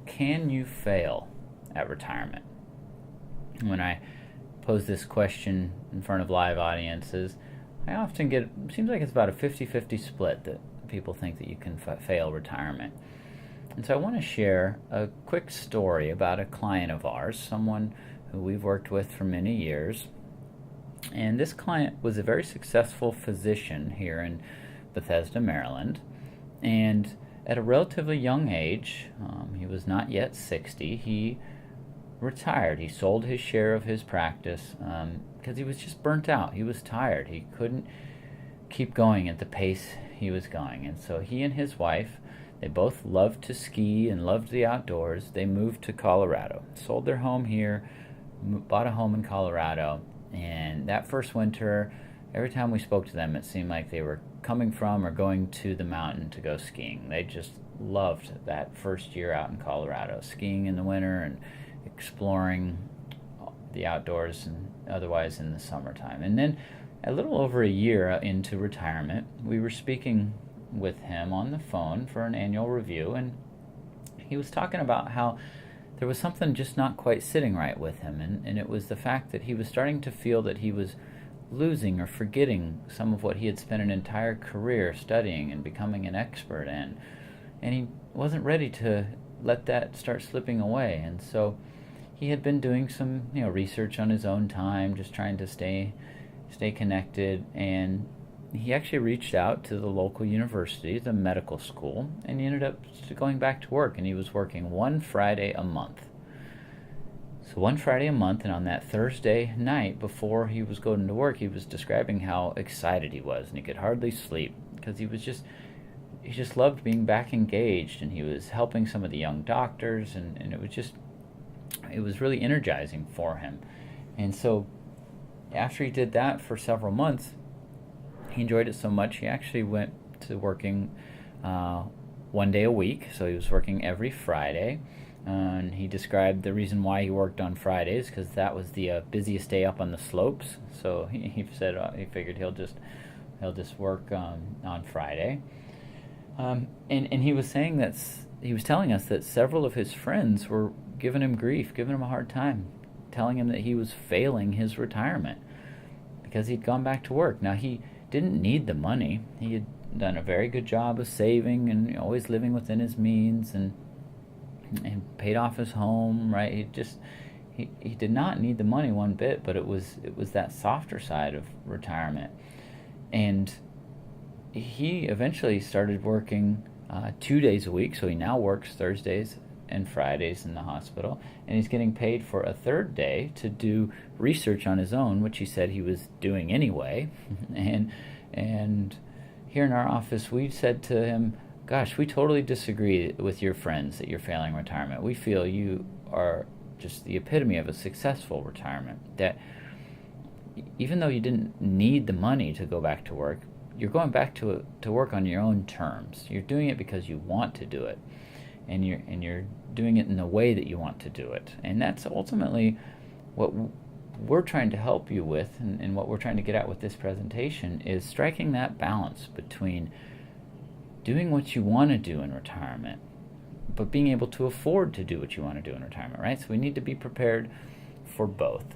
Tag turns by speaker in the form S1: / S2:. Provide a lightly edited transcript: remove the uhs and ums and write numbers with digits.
S1: can you fail at retirement? When I pose this question in front of live audiences, I often get, it seems like it's about a 50-50 split that people think that you can fail retirement. And so I want to share a quick story about a client of ours, someone who we've worked with for many years. And this client was a very successful physician here in Bethesda, Maryland. And at a relatively young age, he was not yet 60, he retired. He sold his share of his practice because he was just burnt out. He was tired. He couldn't keep going at the pace he was going. And so he and his wife, they both loved to ski and loved the outdoors. They moved to Colorado, sold their home here, bought a home in Colorado. And that first winter, every time we spoke to them, it seemed like they were coming from or going to the mountain to go skiing. They just loved that first year out in Colorado, skiing in the winter and exploring the outdoors and otherwise in the summertime. And then a little over a year into retirement, we were speaking with him on the phone for an annual review, and he was talking about how there was something just not quite sitting right with him, and it was the fact that he was starting to feel that he was losing or forgetting some of what he had spent an entire career studying and becoming an expert in, and he wasn't ready to let that start slipping away. And so he had been doing some research on his own time, just trying to stay connected, and he actually reached out to the local university, the medical school, and he ended up going back to work, and he was working one Friday a month. So one Friday a month, and on that Thursday night before he was going to work, he was describing how excited he was, and he could hardly sleep because he just loved being back engaged, and he was helping some of the young doctors, and it was really energizing for him. And so after he did that for several months, he enjoyed it so much he actually went to working 1 day a week. So he was working every Friday, and he described the reason why he worked on Fridays because that was the busiest day up on the slopes. So he said he figured he'll just work on Friday. And he was saying that he was telling us that several of his friends were giving him grief, giving him a hard time, telling him that he was failing his retirement because he'd gone back to work. Now, he didn't need the money. He had done a very good job of saving and always living within his means and paid off his home, right? He did not need the money one bit, but it was that softer side of retirement. And he eventually started working 2 days a week, so he now works Thursdays and Fridays in the hospital, and he's getting paid for a third day to do research on his own, which he said he was doing anyway. and here in our office, we said to him, gosh, we totally disagree with your friends that you're failing retirement. We feel you are just the epitome of a successful retirement, that even though you didn't need the money to go back to work, you're going back to work on your own terms. You're doing it because you want to do it, and you're doing it in the way that you want to do it. And that's ultimately what we're trying to help you with, and what we're trying to get at with this presentation is striking that balance between doing what you want to do in retirement, but being able to afford to do what you want to do in retirement, right? So we need to be prepared for both.